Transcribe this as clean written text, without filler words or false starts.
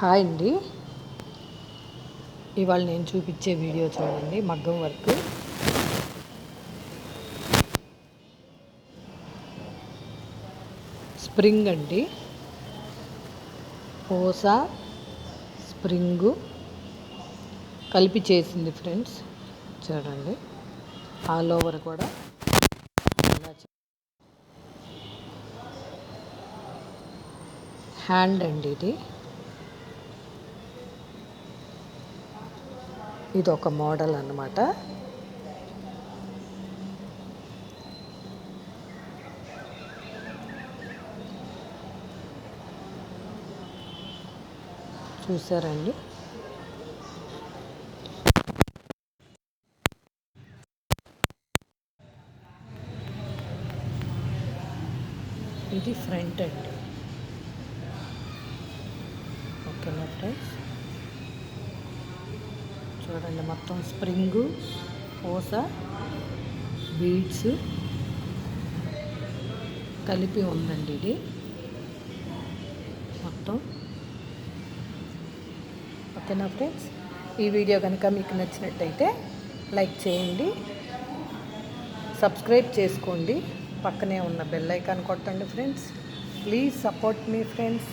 Hi అండి. ఇవాళ నేను చూపించే వీడియో చూడండి. మగ్గం వర్క్ స్ప్రింగ్ అండి. పూస స్ప్రింగు కలిపి చేసింది ఫ్రెండ్స్. చూడండి, ఆల్ ఓవర్ కూడా హ్యాండ్ అండి. ఇది ఒక మోడల్ అన్నమాట. చూసారండి, ఇది ఫ్రంట్ అండి. ఓకేనా ఫ్రెండ్స్, చూడండి మొత్తం స్ప్రింగు, పూస, బీడ్స్ కలిపి ఉందండి. ఇది మొత్తం. ఓకేనా ఫ్రెండ్స్, ఈ వీడియో కనుక మీకు నచ్చినట్టయితే లైక్ చేయండి, సబ్స్క్రైబ్ చేసుకోండి, పక్కనే ఉన్న బెల్ ఐకాన్ కొట్టండి friends. Please support me friends.